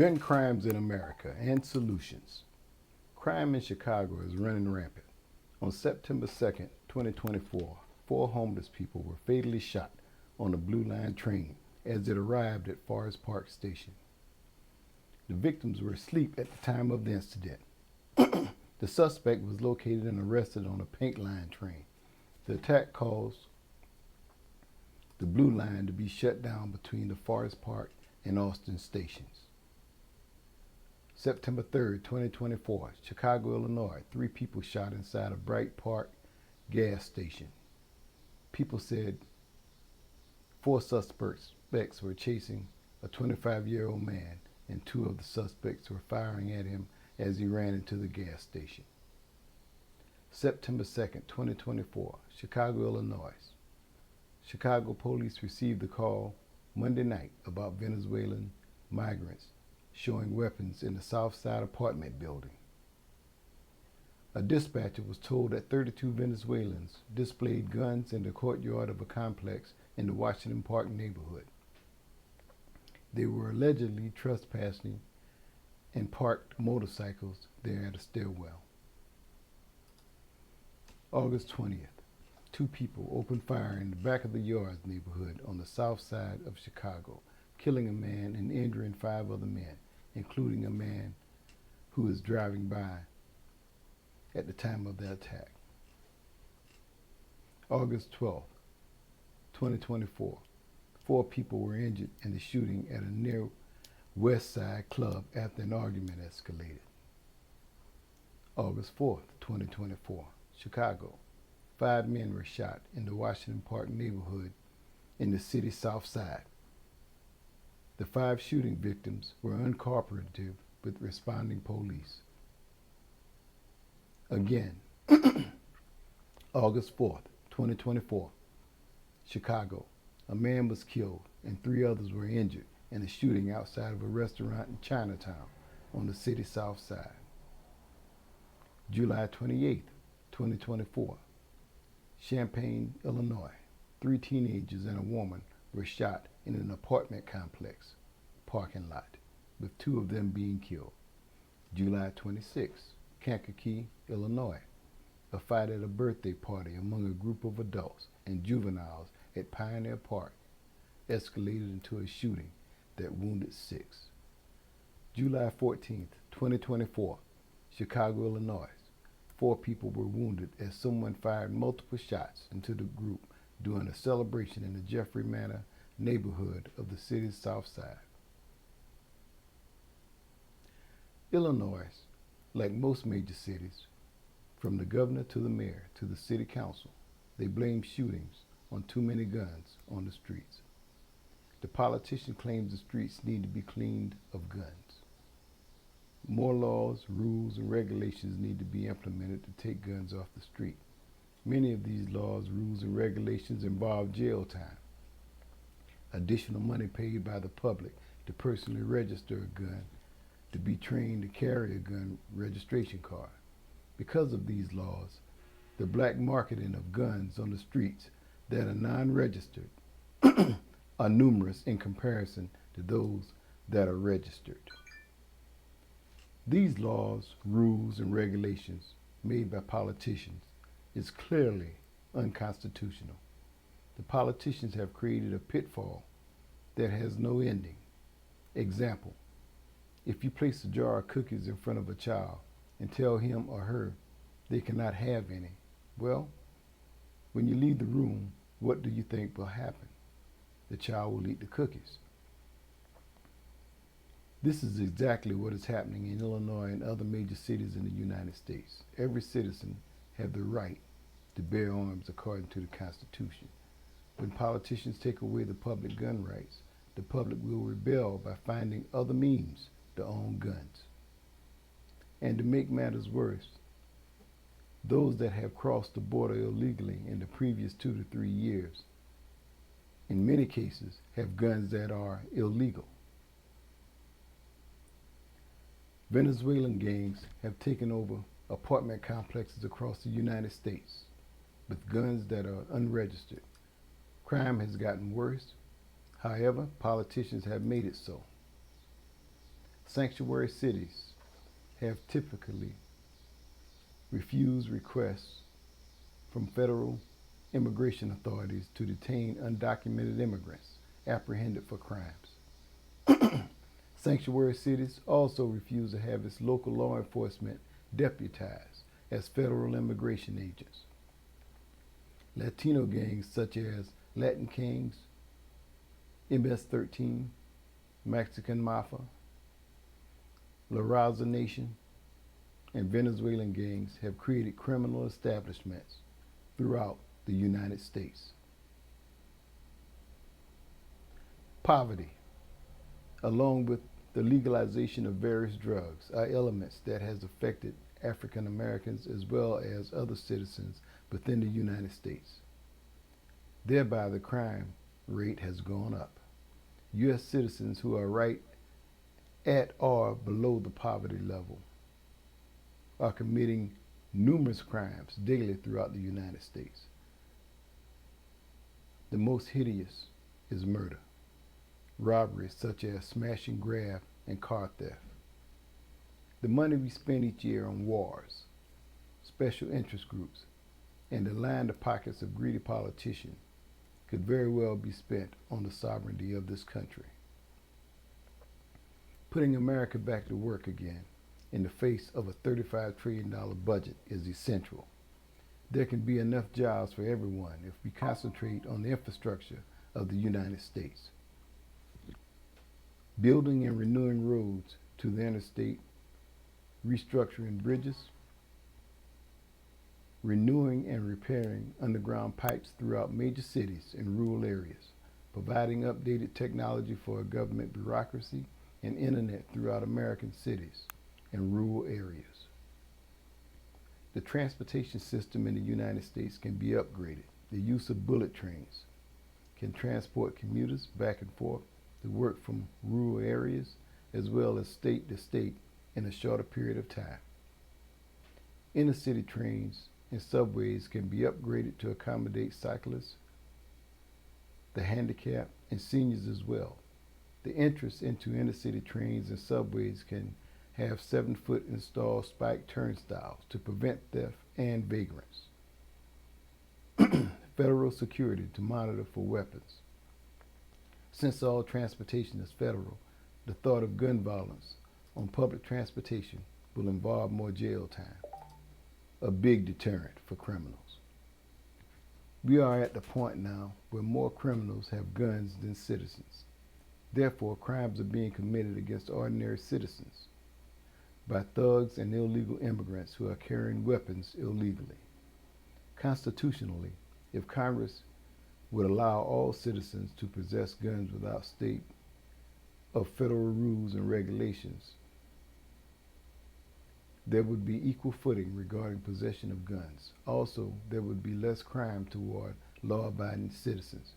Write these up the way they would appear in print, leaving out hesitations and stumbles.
Gun crimes in America and solutions. Crime in Chicago is running rampant. On September 2nd, 2024, 4 homeless people were fatally shot on the Blue Line train as it arrived at Forest Park Station. The victims were asleep at the time of the incident. The suspect was located and arrested on a Pink Line train. The attack caused the Blue Line to be shut down between the Forest Park and Austin stations. September 3rd, 2024, Chicago, Illinois. 3 people shot inside a Bright Park gas station. People said 4 suspects were chasing a 25-year-old man, and 2 of the suspects were firing at him as he ran into the gas station. September 2nd, 2024, Chicago, Illinois. Chicago police received a call Monday night about Venezuelan migrants showing weapons in the South Side apartment building. A dispatcher was told that 32 Venezuelans displayed guns in the courtyard of a complex in the Washington Park neighborhood. They were allegedly trespassing and parked motorcycles there at a stairwell. August 20th, 2 people opened fire in the back of the Yards neighborhood on the south side of Chicago, killing a man and injuring 5 other men, including a man who was driving by at the time of the attack. August 12th, 2024, 4 people were injured in the shooting at a near West Side club after an argument escalated. August 4th, 2024, Chicago. 5 men were shot in the Washington Park neighborhood in the city's South Side. The 5 shooting victims were uncooperative with responding police. Again, August 4th, 2024, Chicago. A man was killed and 3 others were injured in a shooting outside of a restaurant in Chinatown on the city's South Side. July 28th, 2024, Champaign, Illinois. 3 teenagers and a woman were shot in an apartment complex parking lot, with 2 of them being killed. July 26th, Kankakee, Illinois. A fight at a birthday party among a group of adults and juveniles at Pioneer Park escalated into a shooting that wounded 6. July 14th, 2024, Chicago, Illinois. 4 people were wounded as someone fired multiple shots into the group during a celebration in the Jeffrey Manor neighborhood of the city's South Side. Illinois, like most major cities, from the governor to the mayor to the city council, they blame shootings on too many guns on the streets. The politician claims the streets need to be cleaned of guns. More laws, rules, and regulations need to be implemented to take guns off the street. Many of these laws, rules, and regulations involve jail time, additional money paid by the public to personally register a gun, to be trained to carry a gun registration card. Because of these laws, the black marketing of guns on the streets that are non-registered are numerous in comparison to those that are registered. These laws, rules, and regulations made by politicians is clearly unconstitutional. The politicians have created a pitfall that has no ending. Example, if you place a jar of cookies in front of a child and tell him or her they cannot have any, well, when you leave the room, what do you think will happen? The child will eat the cookies. This is exactly what is happening in Illinois and other major cities in the United States. Every citizen has the right to bear arms according to the Constitution. When politicians take away the public gun rights, the public will rebel by finding other means to own guns. And to make matters worse, those that have crossed the border illegally in the previous 2 to 3 years, in many cases, have guns that are illegal. Venezuelan gangs have taken over apartment complexes across the United States with guns that are unregistered. Crime has gotten worse. However, politicians have made it so. Sanctuary cities have typically refused requests from federal immigration authorities to detain undocumented immigrants apprehended for crimes. Sanctuary cities also refuse to have its local law enforcement deputized as federal immigration agents. Latino gangs such as Latin Kings, MS-13, Mexican Mafia, La Raza Nation, and Venezuelan gangs have created criminal establishments throughout the United States. Poverty, along with the legalization of various drugs, are elements that has affected African Americans as well as other citizens within the United States. Thereby, the crime rate has gone up. U.S. citizens who are right at or below the poverty level are committing numerous crimes daily throughout the United States. The most hideous is murder, robberies such as smash and grab and car theft. The money we spend each year on wars, special interest groups, and to line the pockets of greedy politicians could very well be spent on the sovereignty of this country. Putting America back to work again in the face of a $35 trillion budget is essential. There can be enough jobs for everyone if we concentrate on the infrastructure of the United States. Building and renewing roads to the interstate, restructuring bridges, renewing and repairing underground pipes throughout major cities and rural areas, providing updated technology for a government bureaucracy and internet throughout American cities and rural areas. The transportation system in the United States can be upgraded. The use of bullet trains can transport commuters back and forth to work from rural areas as well as state to state in a shorter period of time. Inner city trains and subways can be upgraded to accommodate cyclists, the handicapped, and seniors as well. The entrance into inner city trains and subways can have 7-foot installed spike turnstiles to prevent theft and vagrants. Federal security to monitor for weapons. Since all transportation is federal, the thought of gun violence on public transportation will involve more jail time, a big deterrent for criminals. We are at the point now where more criminals have guns than citizens. Therefore, crimes are being committed against ordinary citizens by thugs and illegal immigrants who are carrying weapons illegally. Constitutionally, if Congress would allow all citizens to possess guns without state of federal rules and regulations, there would be equal footing regarding possession of guns. Also, there would be less crime toward law-abiding citizens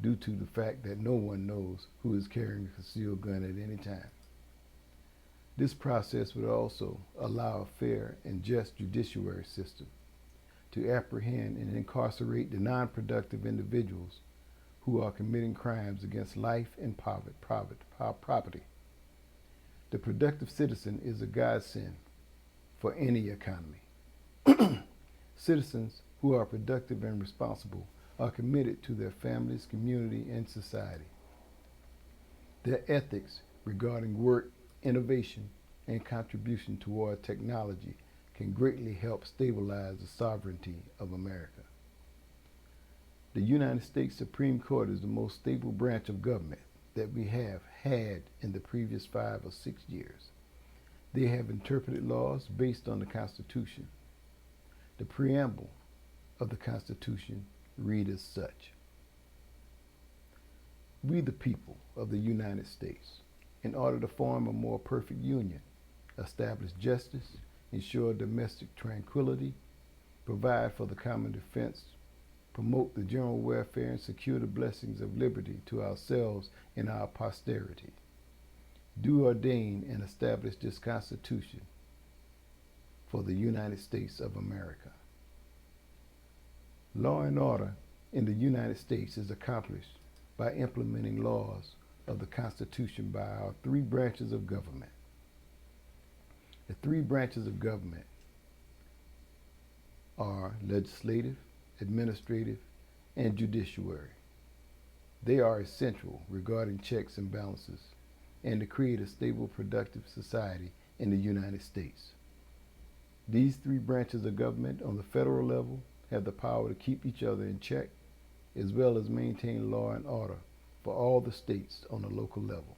due to the fact that no one knows who is carrying a concealed gun at any time. This process would also allow a fair and just judiciary system to apprehend and incarcerate the non-productive individuals who are committing crimes against life and property. The productive citizen is a godsend for any economy. Citizens who are productive and responsible are committed to their families, community, and society. Their ethics regarding work, innovation, and contribution toward technology can greatly help stabilize the sovereignty of America. The United States Supreme Court is the most stable branch of government that we have had in the previous 5 or 6 years. They have interpreted laws based on the Constitution. The preamble of the Constitution reads as such: "We, the people of the United States, in order to form a more perfect union, establish justice, ensure domestic tranquility, provide for the common defense, promote the general welfare, and secure the blessings of liberty to ourselves and our posterity, do ordain and establish this Constitution for the United States of America." Law and order in the United States is accomplished by implementing laws of the Constitution by our 3 branches of government: The three branches of government are legislative, administrative, and judiciary. They are essential regarding checks and balances and to create a stable, productive society in the United States. These three branches of government on the federal level have the power to keep each other in check as well as maintain law and order for all the states on the local level.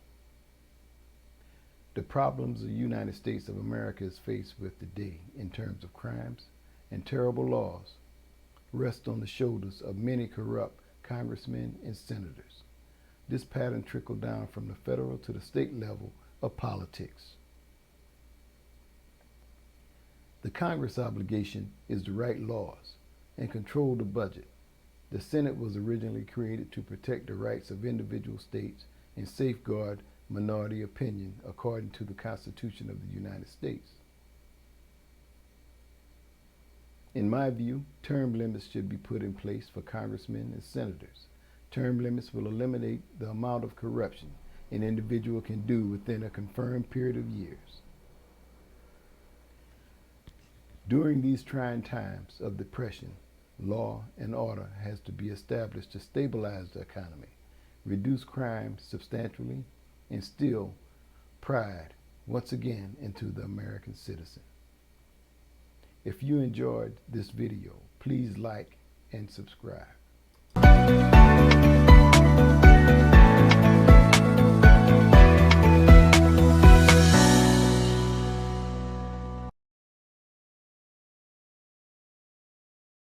The problems the United States of America is faced with today in terms of crimes and terrible laws rest on the shoulders of many corrupt congressmen and senators. This pattern trickled down from the federal to the state level of politics. The Congress obligation is to write laws and control the budget. The Senate was originally created to protect the rights of individual states and safeguard minority opinion according to the Constitution of the United States. In my view, term limits should be put in place for congressmen and senators. Term limits will eliminate the amount of corruption an individual can do within a confirmed period of years. During these trying times of depression, law and order has to be established to stabilize the economy, reduce crime substantially, and instill pride once again into the American citizen. If you enjoyed this video, please like and subscribe.